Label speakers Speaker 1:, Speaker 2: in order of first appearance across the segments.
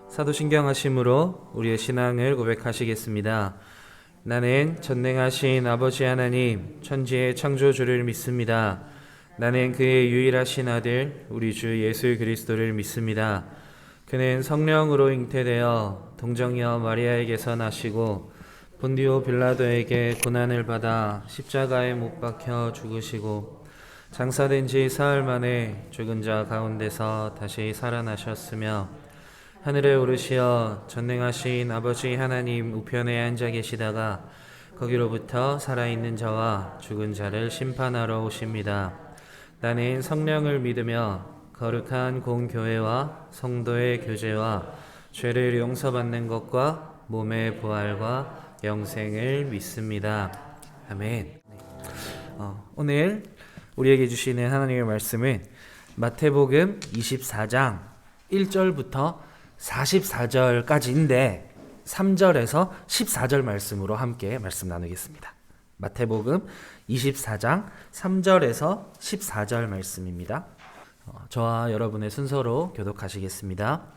Speaker 1: 사도신경하심으로 우리의 신앙을 고백하시겠습니다. 나는 전능하신 아버지 하나님, 천지의 창조주를 믿습니다. 나는 그의 유일하신 아들, 우리 주 예수 그리스도를 믿습니다. 그는 성령으로 잉태되어 동정녀 마리아에게서 나시고 본디오 빌라도에게 고난을 받아 십자가에 못 박혀 죽으시고 장사된 지 사흘 만에 죽은 자 가운데서 다시 살아나셨으며 하늘에 오르시어 전능하신 아버지 하나님 우편에 앉아 계시다가 거기로부터 살아있는 자와 죽은 자를 심판하러 오십니다. 나는 성령을 믿으며 거룩한 공교회와 성도의 교제와 죄를 용서받는 것과 몸의 부활과 영생을 믿습니다. 아멘. 오늘 우리에게 주시는 하나님의 말씀은 마태복음 24장 1절부터 44절까지인데 3절에서 14절 말씀으로 함께 말씀 나누겠습니다. 마태복음 24장 3절에서 14절 말씀입니다. 저와 여러분의 순서로 교독하시겠습니다.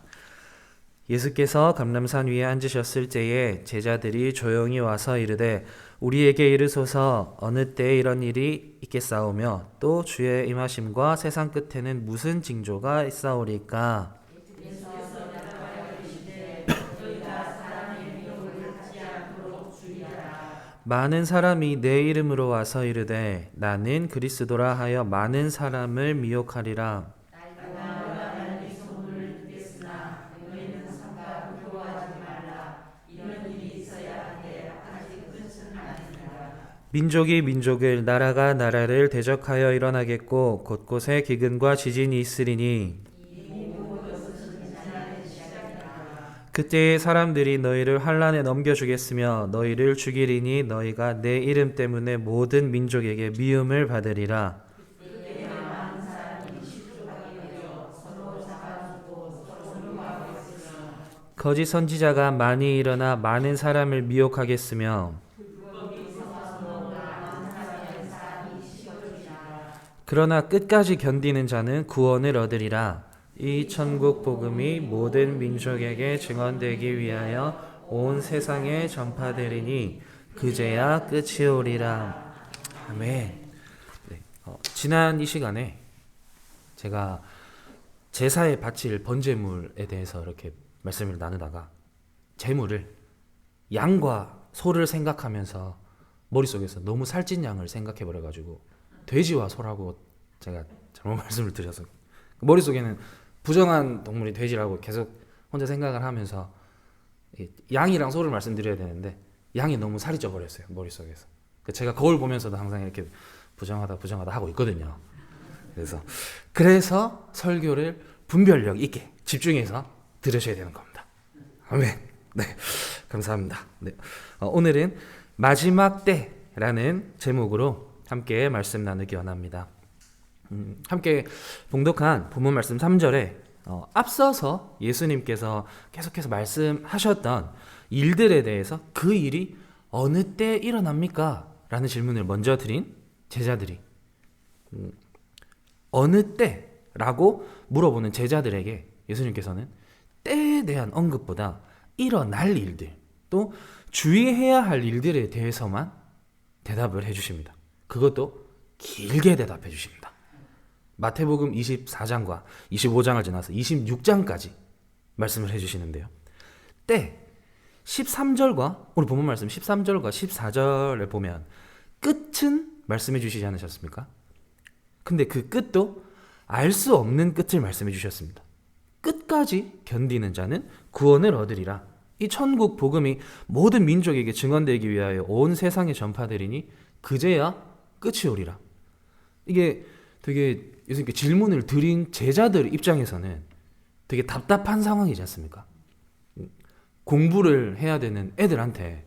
Speaker 1: 예수께서 감람산 위에 앉으셨을 때에 제자들이 조용히 와서 이르되 우리에게 이르소서 어느 때에 이런 일이 있겠사오며 또 주의 임하심과 세상 끝에는 무슨 징조가 있사오리까? 많은 사람이 내 이름으로 와서 이르되 나는 그리스도라 하여 많은 사람을 미혹하리라. 민족이 민족을 나라가 나라를 대적하여 일어나겠고 곳곳에 기근과 지진이 있으리니 그때에 사람들이 너희를 환난에 넘겨주겠으며 너희를 죽이리니 너희가 내 이름 때문에 모든 민족에게 미움을 받으리라. 거짓 선지자가 많이 일어나 많은 사람을 미혹하겠으며 그러나 끝까지 견디는 자는 구원을 얻으리라. 이 천국 복음이 모든 민족에게 증언되기 위하여 온 세상에 전파되리니 그제야 끝이 오리라. 아멘. 네, 지난 이 시간에 제가 제사에 바칠 번제물에 대해서 이렇게 말씀을 나누다가 제물을 양과 소를 생각하면서 머릿속에서 너무 살찐 양을 생각해 버려가지고 돼지와 소라고 제가 잘못 말씀을 드려서 머릿속에는 부정한 동물이 돼지라고 계속 혼자 생각을 하면서 양이랑 소를 말씀드려야 되는데 양이 너무 살이 쪄버렸어요 머릿속에서. 제가 거울 보면서도 항상 이렇게 부정하다 하고 있거든요. 그래서 설교를 분별력 있게 집중해서 들으셔야 되는 겁니다. 아멘. 네, 감사합니다. 네, 오늘은 마지막 때라는 제목으로 함께 말씀 나누기 원합니다. 함께 봉독한 본문 말씀 3절에 앞서서 예수님께서 계속해서 말씀하셨던 일들에 대해서 그 일이 어느 때 일어납니까? 라는 질문을 먼저 드린 제자들이 어느 때라고 물어보는 제자들에게 예수님께서는 때에 대한 언급보다 일어날 일들 또 주의해야 할 일들에 대해서만 대답을 해주십니다. 그것도 길게 대답해 주십니다. 마태복음 24장과 25장을 지나서 26장까지 말씀을 해주시는데요. 때 13절과 오늘 본문 말씀 13절과 14절에 보면 끝은 말씀해 주시지 않으셨습니까? 근데 그 끝도 알 수 없는 끝을 말씀해 주셨습니다. 끝까지 견디는 자는 구원을 얻으리라. 이 천국 복음이 모든 민족에게 증언되기 위하여 온 세상에 전파되리니 그제야 끝이 오리라. 이게 되게 예수님께 질문을 드린 제자들 입장에서는 되게 답답한 상황이지 않습니까? 공부를 해야 되는 애들한테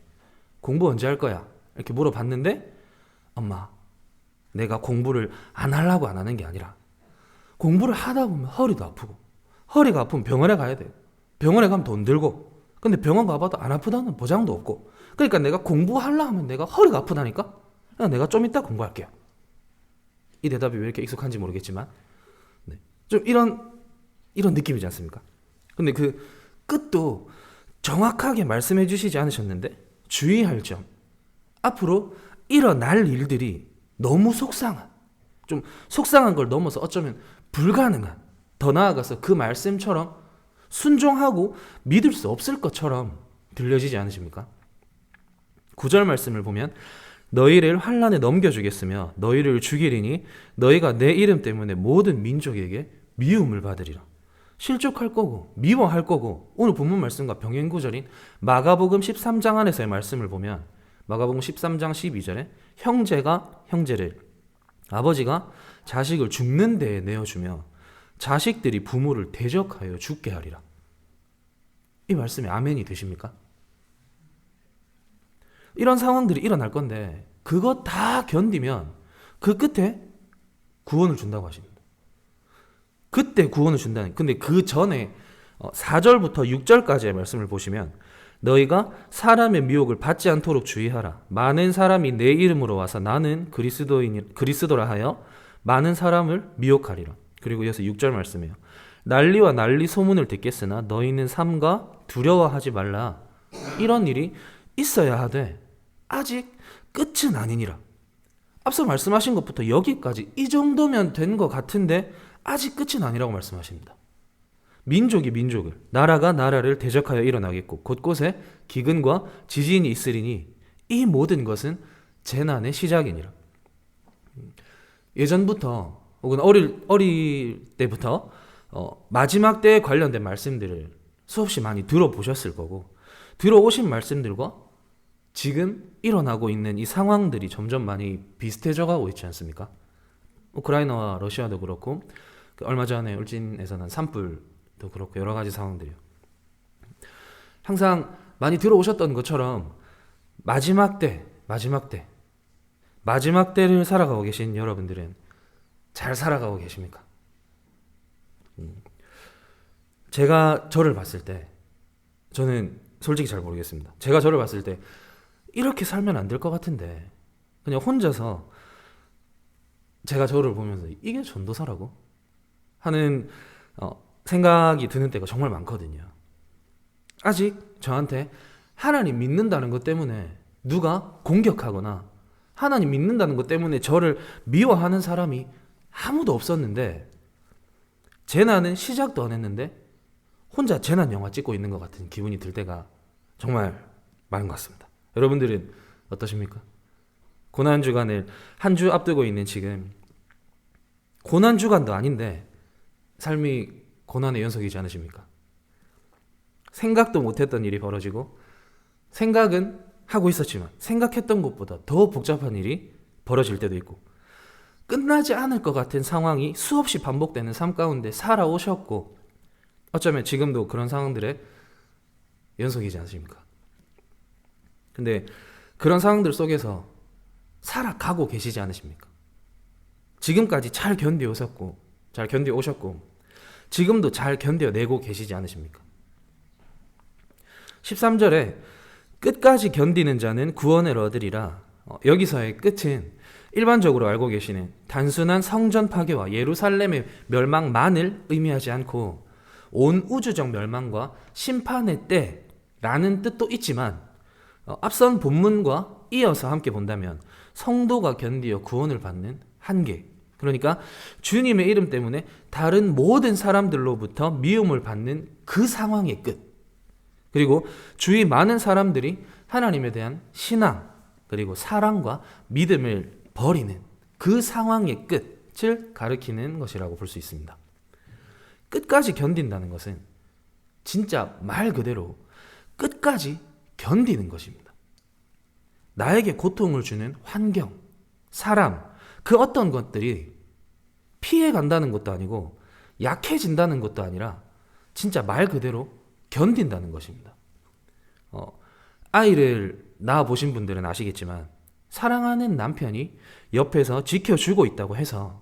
Speaker 1: 공부 언제 할 거야? 이렇게 물어봤는데 엄마, 내가 공부를 안 하려고 안 하는 게 아니라 공부를 하다 보면 허리도 아프고 허리가 아프면 병원에 가야 돼요. 병원에 가면 돈 들고 근데 병원 가봐도 안 아프다는 보장도 없고 그러니까 내가 공부하려 하면 내가 허리가 아프다니까 내가 좀 이따 공부할게요. 이 대답이 왜 이렇게 익숙한지 모르겠지만 좀 이런 느낌이지 않습니까? 근데 그 끝도 정확하게 말씀해 주시지 않으셨는데 주의할 점. 앞으로 일어날 일들이 너무 속상한, 좀 속상한 걸 넘어서 어쩌면 불가능한, 더 나아가서 그 말씀처럼 순종하고 믿을 수 없을 것처럼 들려지지 않으십니까? 9절 말씀을 보면 너희를 환난에 넘겨주겠으며 너희를 죽이리니 너희가 내 이름 때문에 모든 민족에게 미움을 받으리라. 실족할 거고 미워할 거고, 오늘 본문 말씀과 병행 구절인 마가복음 13장 안에서의 말씀을 보면 마가복음 13장 12절에 형제가 형제를, 아버지가 자식을 죽는 데에 내어주며 자식들이 부모를 대적하여 죽게 하리라. 이 말씀이 아멘이 되십니까? 이런 상황들이 일어날 건데 그거 다 견디면 그 끝에 구원을 준다고 하십니다. 그때 구원을 준다는. 근데 그 전에 4절부터 6절까지의 말씀을 보시면 너희가 사람의 미혹을 받지 않도록 주의하라. 많은 사람이 내 이름으로 와서 나는 그리스도라 하여 많은 사람을 미혹하리라. 그리고 이어서 6절 말씀이에요. 난리와 난리 소문을 듣겠으나 너희는 삼가 두려워하지 말라. 이런 일이 있어야 하되 아직 끝은 아니니라. 앞서 말씀하신 것부터 여기까지 이 정도면 된 것 같은데 아직 끝은 아니라고 말씀하십니다. 민족이 민족을, 나라가 나라를 대적하여 일어나겠고 곳곳에 기근과 지진이 있으리니 이 모든 것은 재난의 시작이니라. 예전부터 혹은 어릴 때부터 마지막 때에 관련된 말씀들을 수없이 많이 들어보셨을 거고, 들어오신 말씀들과 지금 일어나고 있는 이 상황들이 점점 많이 비슷해져 가고 있지 않습니까? 우크라이나와 러시아도 그렇고, 얼마 전에 울진에서 난 산불도 그렇고, 여러 가지 상황들이요. 항상 많이 들어오셨던 것처럼 마지막 때를 살아가고 계신 여러분들은 잘 살아가고 계십니까? 제가 저를 봤을 때, 저는 솔직히 잘 모르겠습니다. 제가 저를 봤을 때 이렇게 살면 안 될 것 같은데 그냥 혼자서 제가 저를 보면서 이게 전도사라고? 하는 생각이 드는 때가 정말 많거든요. 아직 저한테 하나님 믿는다는 것 때문에 누가 공격하거나 하나님 믿는다는 것 때문에 저를 미워하는 사람이 아무도 없었는데, 재난은 시작도 안 했는데 혼자 재난 영화 찍고 있는 것 같은 기분이 들 때가 정말 많은 것 같습니다. 여러분들은 어떠십니까? 고난주간을 한 주 앞두고 있는 지금, 고난주간도 아닌데 삶이 고난의 연속이지 않으십니까? 생각도 못했던 일이 벌어지고, 생각은 하고 있었지만 생각했던 것보다 더 복잡한 일이 벌어질 때도 있고, 끝나지 않을 것 같은 상황이 수없이 반복되는 삶 가운데 살아오셨고, 어쩌면 지금도 그런 상황들의 연속이지 않습니까? 근데 그런 상황들 속에서 살아가고 계시지 않으십니까? 지금까지 잘 견뎌오셨고 지금도 잘 견뎌내고 계시지 않으십니까? 13절에 끝까지 견디는 자는 구원을 얻으리라. 여기서의 끝은 일반적으로 알고 계시는 단순한 성전 파괴와 예루살렘의 멸망만을 의미하지 않고 온 우주적 멸망과 심판의 때라는 뜻도 있지만, 앞선 본문과 이어서 함께 본다면 성도가 견디어 구원을 받는 한계, 그러니까 주님의 이름 때문에 다른 모든 사람들로부터 미움을 받는 그 상황의 끝, 그리고 주위 많은 사람들이 하나님에 대한 신앙 그리고 사랑과 믿음을 버리는 그 상황의 끝을 가리키는 것이라고 볼 수 있습니다. 끝까지 견딘다는 것은 진짜 말 그대로 끝까지 견디는 것입니다. 나에게 고통을 주는 환경, 사람, 그 어떤 것들이 피해간다는 것도 아니고 약해진다는 것도 아니라 진짜 말 그대로 견딘다는 것입니다. 아이를 낳아보신 분들은 아시겠지만 사랑하는 남편이 옆에서 지켜주고 있다고 해서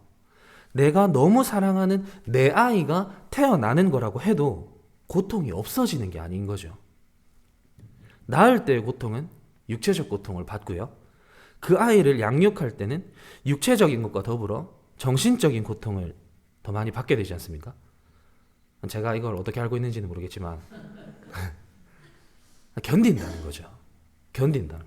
Speaker 1: 내가 너무 사랑하는 내 아이가 태어나는 거라고 해도 고통이 없어지는 게 아닌 거죠. 낳을 때의 고통은 육체적 고통을 받고요. 그 아이를 양육할 때는 육체적인 것과 더불어 정신적인 고통을 더 많이 받게 되지 않습니까? 제가 이걸 어떻게 알고 있는지는 모르겠지만 견딘다는 거죠. 견딘다는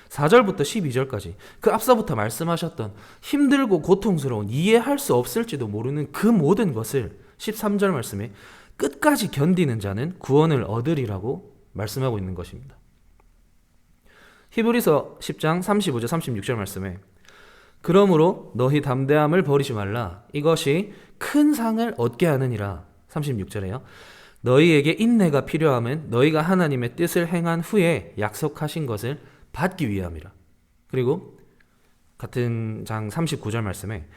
Speaker 1: 4절부터 12절까지 그 앞서부터 말씀하셨던 힘들고 고통스러운 이해할 수 없을지도 모르는 그 모든 것을 13절 말씀에 끝까지 견디는 자는 구원을 얻으리라고 말씀하고 있는 것입니다. 히브리서 10장 35절 36절 말씀에 그러므로 너희 담대함을 버리지 말라 이것이 큰 상을 얻게 하느니라. 36절에요. 너희에게 인내가 필요함은 너희가 하나님의 뜻을 행한 후에 약속하신 것을 받기 위함이라. 그리고 같은 장 39절 말씀에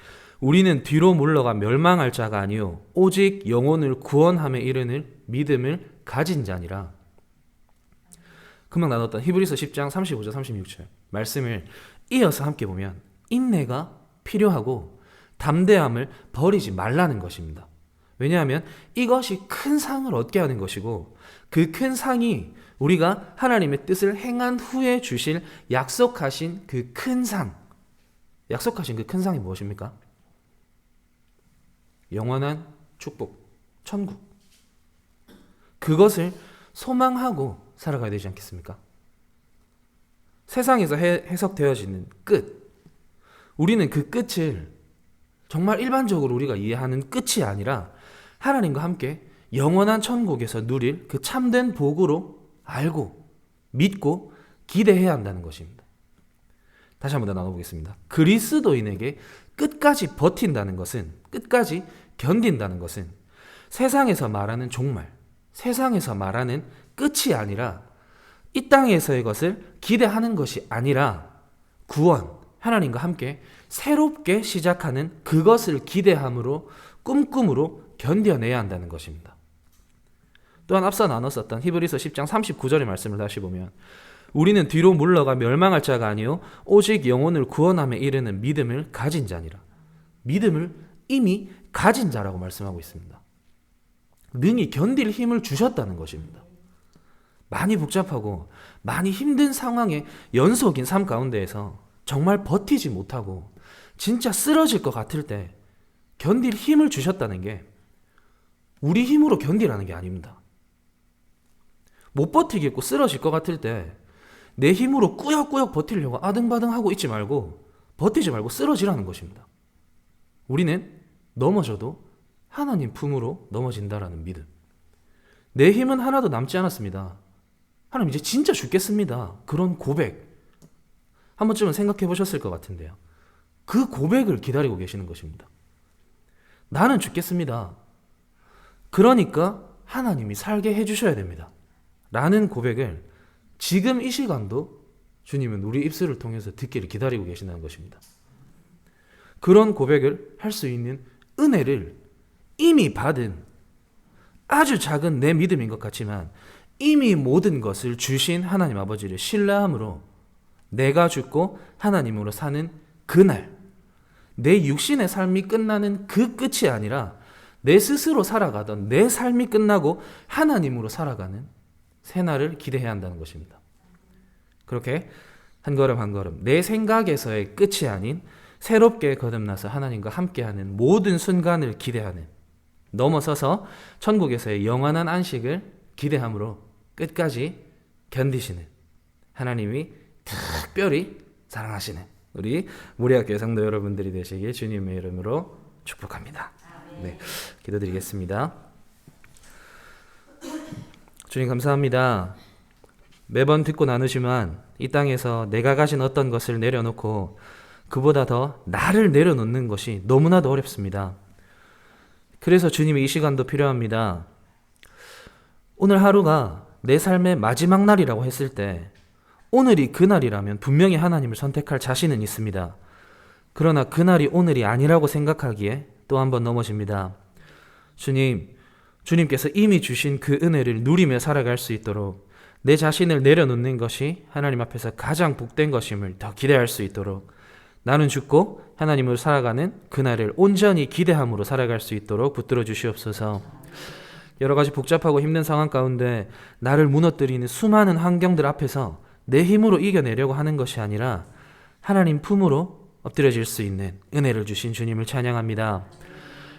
Speaker 1: 우리는 뒤로 물러가 멸망할 자가 아니요 오직 영혼을 구원함에 이르는 믿음을 가진 자니라. 금방 나눴던 히브리서 10장 35절 36절 말씀을 이어서 함께 보면 인내가 필요하고 담대함을 버리지 말라는 것입니다. 왜냐하면 이것이 큰 상을 얻게 하는 것이고 그 큰 상이 우리가 하나님의 뜻을 행한 후에 주실 약속하신 그 큰 상, 약속하신 그 큰 상이 무엇입니까? 영원한 축복, 천국. 그것을 소망하고 살아가야 되지 않겠습니까? 세상에서 해석되어지는 끝. 우리는 그 끝을 정말 일반적으로 우리가 이해하는 끝이 아니라 하나님과 함께 영원한 천국에서 누릴 그 참된 복으로 알고 믿고 기대해야 한다는 것입니다. 다시 한번 더 나눠보겠습니다. 그리스도인에게 끝까지 버틴다는 것은, 끝까지 견딘다는 것은 세상에서 말하는 종말, 세상에서 말하는 끝이 아니라 이 땅에서의 것을 기대하는 것이 아니라 구원, 하나님과 함께 새롭게 시작하는 그것을 기대함으로 꿈꿈으로 견뎌내야 한다는 것입니다. 또한 앞서 나눴었던 히브리서 10장 39절의 말씀을 다시 보면 우리는 뒤로 물러가 멸망할 자가 아니요 오직 영혼을 구원함에 이르는 믿음을 가진 자니라. 믿음을 이미 가진 자라고 말씀하고 있습니다. 능히 견딜 힘을 주셨다는 것입니다. 많이 복잡하고 많이 힘든 상황의 연속인 삶 가운데에서 정말 버티지 못하고 진짜 쓰러질 것 같을 때 견딜 힘을 주셨다는 게 우리 힘으로 견디라는 게 아닙니다. 못 버티겠고 쓰러질 것 같을 때 내 힘으로 꾸역꾸역 버티려고 아등바등하고 있지 말고 버티지 말고 쓰러지라는 것입니다. 우리는 넘어져도 하나님 품으로 넘어진다라는 믿음. 내 힘은 하나도 남지 않았습니다. 하나님 이제 진짜 죽겠습니다. 그런 고백 한 번쯤은 생각해 보셨을 것 같은데요. 그 고백을 기다리고 계시는 것입니다. 나는 죽겠습니다. 그러니까 하나님이 살게 해주셔야 됩니다. 라는 고백을 지금 이 시간도 주님은 우리 입술을 통해서 듣기를 기다리고 계신다는 것입니다. 그런 고백을 할 수 있는 은혜를 이미 받은 아주 작은 내 믿음인 것 같지만 이미 모든 것을 주신 하나님 아버지를 신뢰함으로 내가 죽고 하나님으로 사는 그날, 내 육신의 삶이 끝나는 그 끝이 아니라 내 스스로 살아가던 내 삶이 끝나고 하나님으로 살아가는 새날을 기대해야 한다는 것입니다. 그렇게 한 걸음 한 걸음 내 생각에서의 끝이 아닌 새롭게 거듭나서 하나님과 함께하는 모든 순간을 기대하는, 넘어서서 천국에서의 영원한 안식을 기대함으로 끝까지 견디시는 하나님이 특별히 사랑하시는 우리 모리학교의 성도 여러분들이 되시길 주님의 이름으로 축복합니다. 네, 기도드리겠습니다. 주님 감사합니다. 매번 듣고 나누지만 이 땅에서 내가 가진 어떤 것을 내려놓고 그보다 더 나를 내려놓는 것이 너무나도 어렵습니다. 그래서 주님의 이 시간도 필요합니다. 오늘 하루가 내 삶의 마지막 날이라고 했을 때 오늘이 그날이라면 분명히 하나님을 선택할 자신은 있습니다. 그러나 그날이 오늘이 아니라고 생각하기에 또 한 번 넘어집니다. 주님께서 이미 주신 그 은혜를 누리며 살아갈 수 있도록 내 자신을 내려놓는 것이 하나님 앞에서 가장 복된 것임을 더 기대할 수 있도록 나는 죽고 하나님으로 살아가는 그날을 온전히 기대함으로 살아갈 수 있도록 붙들어 주시옵소서. 여러 가지 복잡하고 힘든 상황 가운데 나를 무너뜨리는 수많은 환경들 앞에서 내 힘으로 이겨내려고 하는 것이 아니라 하나님 품으로 엎드려질 수 있는 은혜를 주신 주님을 찬양합니다.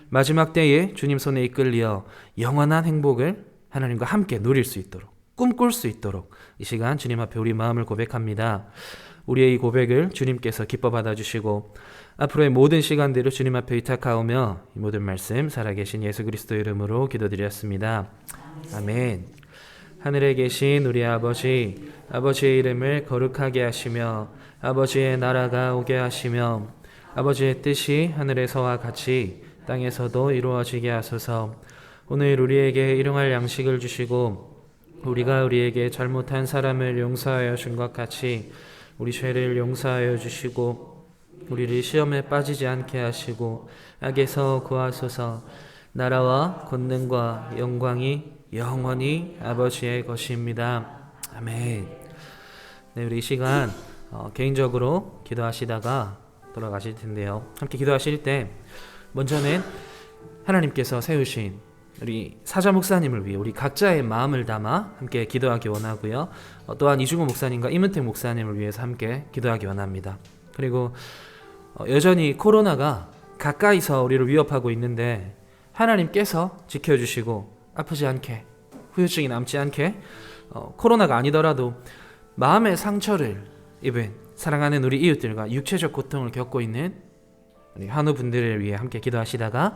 Speaker 1: 마지막 때에 주님 손에 이끌려 영원한 행복을 하나님과 함께 누릴 수 있도록, 꿈꿀 수 있도록 이 시간 주님 앞에 우리 마음을 고백합니다. 우리의 이 고백을 주님께서 기뻐 받아주시고 앞으로의 모든 시간들을 주님 앞에 의탁하오며 이 모든 말씀 살아계신 예수 그리스도 이름으로 기도드렸습니다. 아멘. 하늘에 계신 우리 아버지, 아버지의 이름을 거룩하게 하시며 아버지의 나라가 오게 하시며 아버지의 뜻이 하늘에서와 같이 땅에서도 이루어지게 하소서. 오늘 우리에게 일용할 양식을 주시고 우리가 우리에게 잘못한 사람을 용서하여 준 것 같이 우리 죄를 용서하여 주시고 우리를 시험에 빠지지 않게 하시고 악에서 구하소서. 나라와 권능과 영광이 영원히 아버지의 것입니다. 아멘. 네, 우리 이 시간 개인적으로 기도하시다가 돌아가실 텐데요. 함께 기도하실 때 먼저는 하나님께서 세우신 우리 사자 목사님을 위해 우리 각자의 마음을 담아 함께 기도하기 원하고요. 또한 이중호 목사님과 이문택 목사님을 위해서 함께 기도하기 원합니다. 그리고 여전히 코로나가 가까이서 우리를 위협하고 있는데 하나님께서 지켜주시고 아프지 않게, 후유증이 남지 않게, 코로나가 아니더라도 마음의 상처를 입은 사랑하는 우리 이웃들과 육체적 고통을 겪고 있는 우리 한우분들을 위해 함께 기도하시다가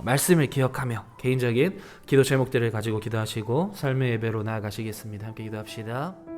Speaker 1: 말씀을 기억하며 개인적인 기도 제목들을 가지고 기도하시고 삶의 예배로 나아가시겠습니다. 함께 기도합시다.